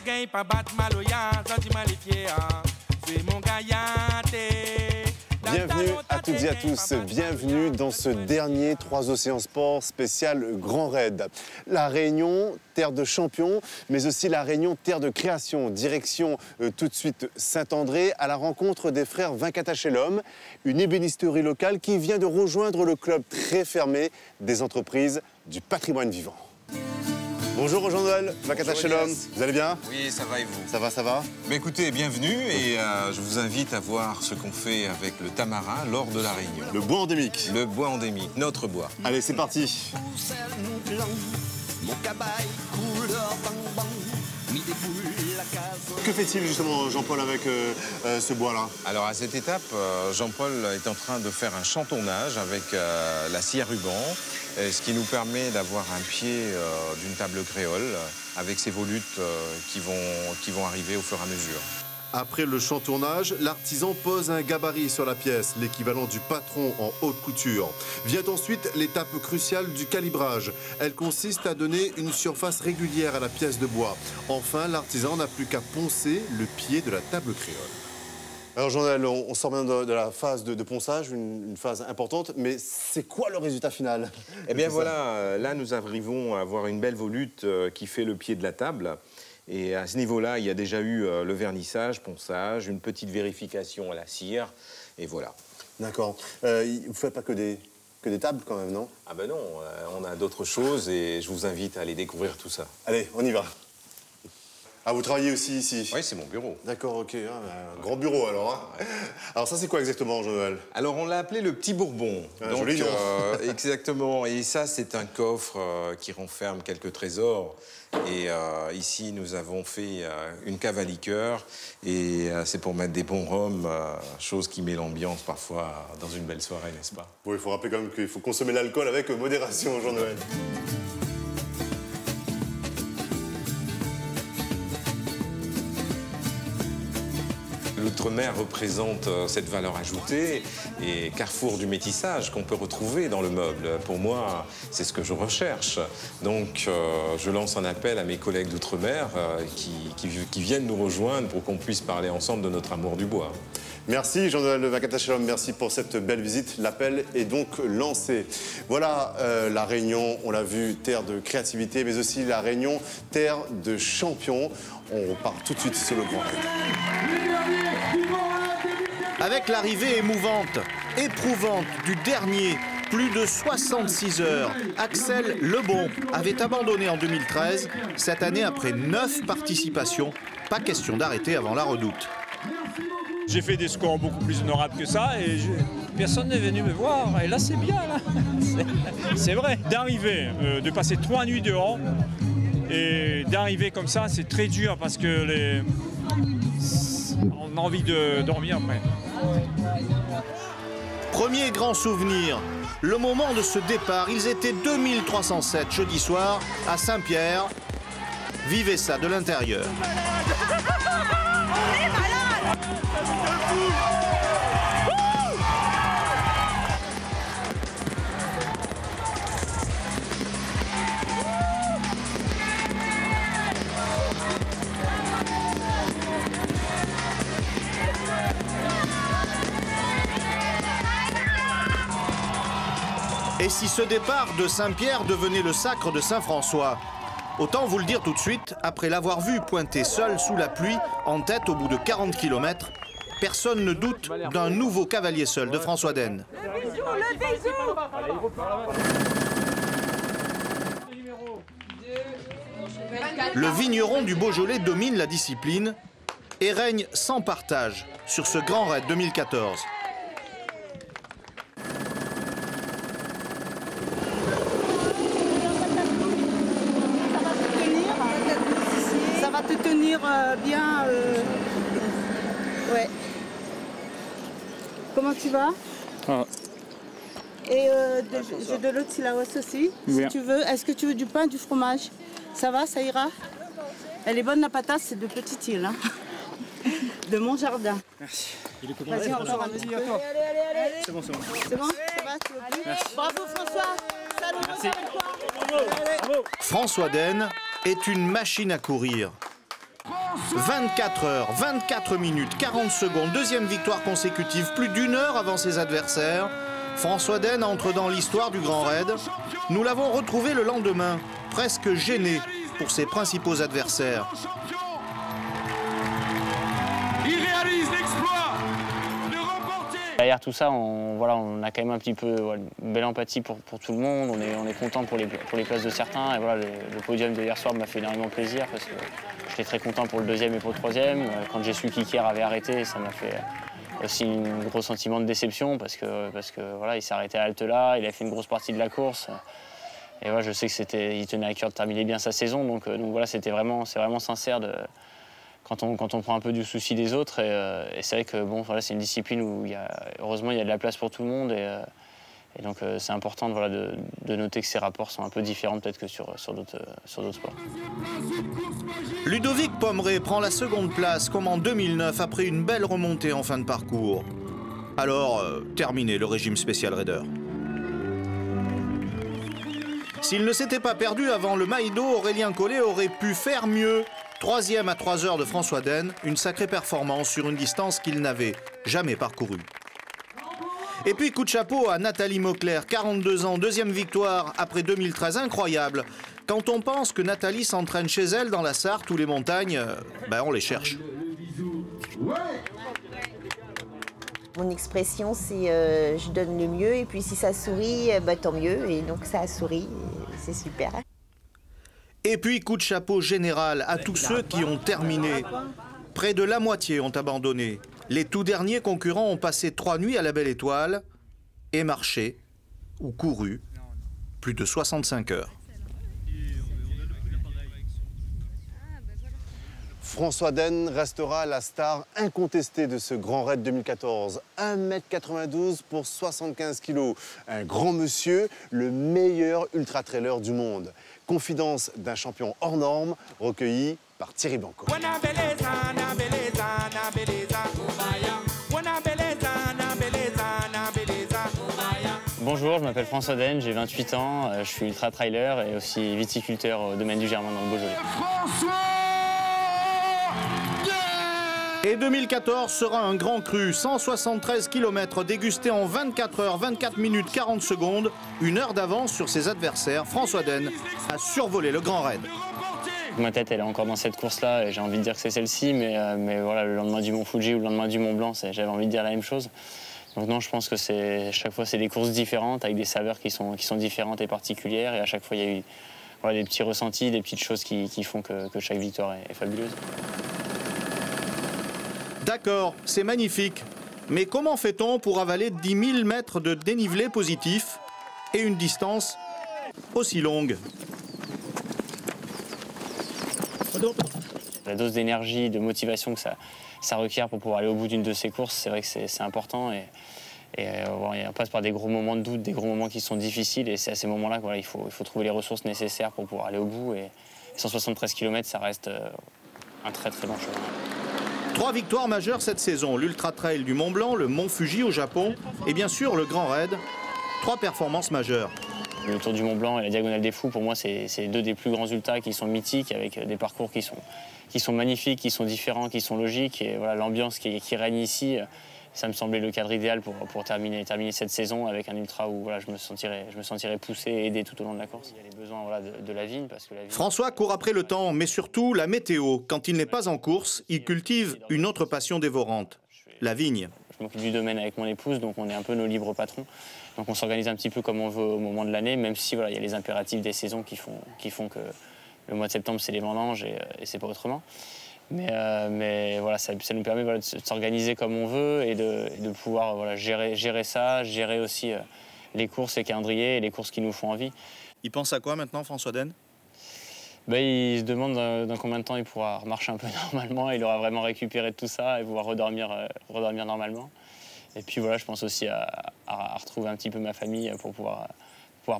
Bienvenue à toutes et à tous, bienvenue dans ce dernier 3 Océans Sport spécial Grand Raid. La Réunion, terre de champions, mais aussi la Réunion, terre de création. Direction tout de suite Saint-André à la rencontre des frères Venkatachelom, une ébénisterie locale qui vient de rejoindre le club très fermé des entreprises du patrimoine vivant. Bonjour Jean-Noël Venkatachelom, vous allez bien? Oui, ça va et vous? Ça va, ça va. Mais écoutez, bienvenue et je vous invite à voir ce qu'on fait avec le tamarin lors de la réunion. Le bois endémique. Le bois endémique, notre bois. Allez, c'est parti. Que fait-il justement Jean-Paul avec ce bois-là? Alors à cette étape, Jean-Paul est en train de faire un chantournage avec la scie à ruban, ce qui nous permet d'avoir un pied d'une table créole avec ces volutes qui vont arriver au fur et à mesure. Après le chantournage, l'artisan pose un gabarit sur la pièce, l'équivalent du patron en haute couture. Vient ensuite l'étape cruciale du calibrage. Elle consiste à donner une surface régulière à la pièce de bois. Enfin, l'artisan n'a plus qu'à poncer le pied de la table créole. Alors Jean-Noël, on sort maintenant de la phase de ponçage, une phase importante, mais c'est quoi le résultat final? Eh bien voilà, là nous arrivons à avoir une belle volute qui fait le pied de la table. Et à ce niveau-là, il y a déjà eu le vernissage, ponçage, une petite vérification à la cire, et voilà. D'accord. Vous ne faites pas que des tables quand même, non? Ah ben non, on a d'autres choses et je vous invite à aller découvrir tout ça. Allez, on y va. Ah, vous travaillez aussi ici? Oui, c'est mon bureau. D'accord, ok. Un grand bureau alors. Hein. Alors ça, c'est quoi exactement, Jean-Noël? Alors, on l'a appelé le Petit Bourbon. Donc, joli nom. Exactement. Et ça, c'est un coffre qui renferme quelques trésors. Et ici, nous avons fait une cave à liqueur. Et c'est pour mettre des bons rhums, chose qui met l'ambiance parfois dans une belle soirée, n'est-ce pas? Oui, il faut rappeler quand même qu'il faut consommer l'alcool avec modération, Jean-Noël. L'outre-mer représente cette valeur ajoutée et carrefour du métissage qu'on peut retrouver dans le meuble. Pour moi, c'est ce que je recherche. Donc, je lance un appel à mes collègues d'outre-mer qui viennent nous rejoindre pour qu'on puisse parler ensemble de notre amour du bois. Merci Jean-Noël Venkatachelom, merci pour cette belle visite. L'appel est donc lancé. Voilà la Réunion, on l'a vu, terre de créativité, mais aussi la Réunion, terre de champions. On part tout de suite sur le Grand Raid. Avec l'arrivée émouvante, éprouvante du dernier, plus de 66 heures, Axel Lebon avait abandonné en 2013. Cette année, après 9 participations, pas question d'arrêter avant la redoute. J'ai fait des scores beaucoup plus honorables que ça et personne n'est venu me voir. Et là, c'est bien, là. C'est vrai. D'arriver, de passer 3 nuits dehors et d'arriver comme ça, c'est très dur parce que on a envie de dormir après. Premier grand souvenir, le moment de ce départ. Ils étaient 2307 jeudi soir à Saint-Pierre. Vivez ça de l'intérieur. On est malade. Et si ce départ de Saint-Pierre devenait le sacre de Saint-François? Autant vous le dire tout de suite, après l'avoir vu pointer seul sous la pluie, en tête au bout de 40 km, personne ne doute d'un nouveau cavalier seul de François Den. Le vigneron du Beaujolais domine la discipline et règne sans partage sur ce Grand Raid 2014. Ça va te tenir bien. Ouais. Comment tu vas? Et j'ai de l'eau de Silaos aussi, si tu veux. Est-ce que tu veux du pain, du fromage? Ça va, ça ira? Elle est bonne la patate, c'est de Petite Île, hein. De mon jardin. Merci. Vas-y, encore un petit peu. Allez. C'est bon, c'est bon. C'est bon? Ça va, tu veux plus? Bravo François. Salut, merci. Bravo. François Den est une machine à courir. 24 heures, 24 minutes, 40 secondes, deuxième victoire consécutive, plus d'1 heure avant ses adversaires. François Den entre dans l'histoire du Grand Raid. Nous l'avons retrouvé le lendemain, presque gêné pour ses principaux adversaires. Il réalise l'exploit de remporter. Derrière tout ça, on a quand même un petit peu une belle empathie pour tout le monde. On est content pour les places de certains. Et voilà, le podium de hier soir m'a fait énormément plaisir parce que j'étais très content pour le deuxième et pour le troisième. Quand j'ai su qu'Iker avait arrêté, ça m'a fait aussi un gros sentiment de déception parce que voilà, il s'est arrêté à Halte-là, il a fait une grosse partie de la course. Et voilà, je sais qu'il tenait à cœur de terminer bien sa saison. Donc voilà, c'est vraiment sincère quand on prend un peu du souci des autres. Et c'est vrai que bon, voilà, c'est une discipline où heureusement il y a de la place pour tout le monde. Et donc c'est important de noter que ces rapports sont un peu différents peut-être que sur d'autres sports. Ludovic Pommeret prend la seconde place comme en 2009 après une belle remontée en fin de parcours. Alors, terminé le régime spécial Raider. S'il ne s'était pas perdu avant le Maïdo, Aurélien Collet aurait pu faire mieux. Troisième à 3 heures de François Den, une sacrée performance sur une distance qu'il n'avait jamais parcourue. Et puis coup de chapeau à Nathalie Mauclair, 42 ans, deuxième victoire après 2013, incroyable. Quand on pense que Nathalie s'entraîne chez elle dans la Sarthe ou les montagnes, on les cherche. Mon expression, c'est je donne le mieux et puis si ça sourit, tant mieux. Et donc ça a souri, c'est super. Et puis coup de chapeau général à tous ceux qui ont terminé. Près de la moitié ont abandonné. Les tout derniers concurrents ont passé 3 nuits à la Belle Étoile et marché ou couru plus de 65 heures. François Den restera la star incontestée de ce Grand Raid 2014. 1,92 m pour 75 kg. Un grand monsieur, le meilleur ultra-trailer du monde. Confidence d'un champion hors norme, recueilli par Thierry Blanco. Bonjour, je m'appelle François Den, j'ai 28 ans, je suis ultra-trailer et aussi viticulteur au domaine du Germain dans le Beaujolais. Et 2014 sera un grand cru, 173 km dégustés en 24 heures, 24 minutes, 40 secondes. 1 heure d'avance sur ses adversaires, François Den a survolé le Grand Raid. Ma tête, elle est encore dans cette course-là et j'ai envie de dire que c'est celle-ci, mais voilà, le lendemain du Mont Fuji ou le lendemain du Mont Blanc, j'avais envie de dire la même chose. Donc non, je pense que chaque fois, c'est des courses différentes avec des saveurs qui sont différentes et particulières. Et à chaque fois, il y a eu des petits ressentis, des petites choses qui font que chaque victoire est fabuleuse. D'accord, c'est magnifique. Mais comment fait-on pour avaler 10 000 mètres de dénivelé positif et une distance aussi longue? La dose d'énergie, de motivation que ça requiert pour pouvoir aller au bout d'une de ces courses, c'est vrai que c'est important. On passe par des gros moments de doute, des gros moments qui sont difficiles. Et c'est à ces moments-là qu'il faut trouver les ressources nécessaires pour pouvoir aller au bout. Et 173 km, ça reste un très très long chemin. 3 victoires majeures cette saison, l'Ultra Trail du Mont Blanc, le Mont Fuji au Japon et bien sûr le Grand Raid. 3 performances majeures. Le Tour du Mont Blanc et la Diagonale des Fous, pour moi, c'est 2 des plus grands ultras qui sont mythiques, avec des parcours qui sont magnifiques, qui sont différents, qui sont logiques. Et voilà, l'ambiance qui règne ici, ça me semblait le cadre idéal pour terminer cette saison avec un ultra où je me sentirais poussé et aidé tout au long de la course. Il y a les besoins de la vigne, parce que la vigne... François court après le temps, mais surtout la météo. Quand il n'est pas en course, il cultive une autre passion dévorante, la vigne. Je m'occupe du domaine avec mon épouse, donc on est un peu nos libres patrons. Donc on s'organise un petit peu comme on veut au moment de l'année, même si il y a les impératifs des saisons qui font que le mois de septembre, c'est les vendanges et c'est pas autrement. Mais voilà, ça nous permet de s'organiser comme on veut et de pouvoir gérer ça, gérer aussi les courses, les calendriers et les courses qui nous font envie. Il pense à quoi maintenant, François Den? Il se demande dans combien de temps il pourra marcher un peu normalement, il aura vraiment récupéré de tout ça et pouvoir redormir normalement. Et puis voilà, je pense aussi à retrouver un petit peu ma famille pour pouvoir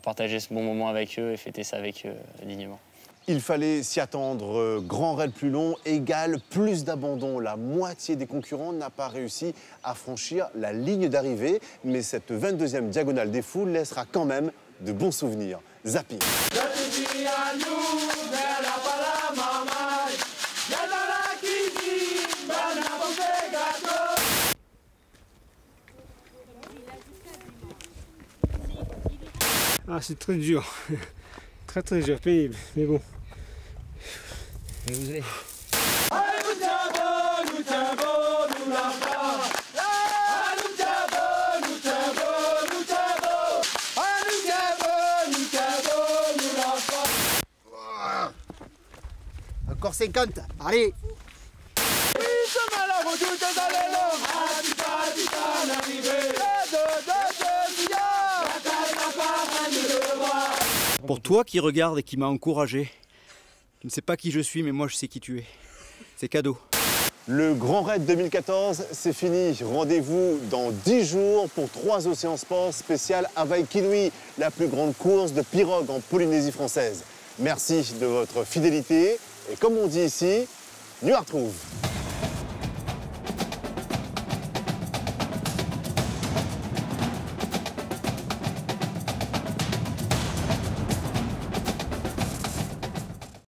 partager ce bon moment avec eux et fêter ça avec eux dignement. Il fallait s'y attendre. Grand raid plus long égale plus d'abandon. La moitié des concurrents n'a pas réussi à franchir la ligne d'arrivée. Mais cette 22e diagonale des fous laissera quand même de bons souvenirs. Zapping. Ah, c'est très dur. Très très dur, pénible, mais bon. Mais vous allez. Encore 50, allez. Pour toi qui regarde et qui m'a encouragé, tu ne sais pas qui je suis, mais moi je sais qui tu es. C'est cadeau. Le Grand Raid 2014, c'est fini. Rendez-vous dans 10 jours pour 3 Océans Sport spécial Hawaï Kinui, la plus grande course de pirogue en Polynésie française. Merci de votre fidélité et comme on dit ici, Nuart trouve.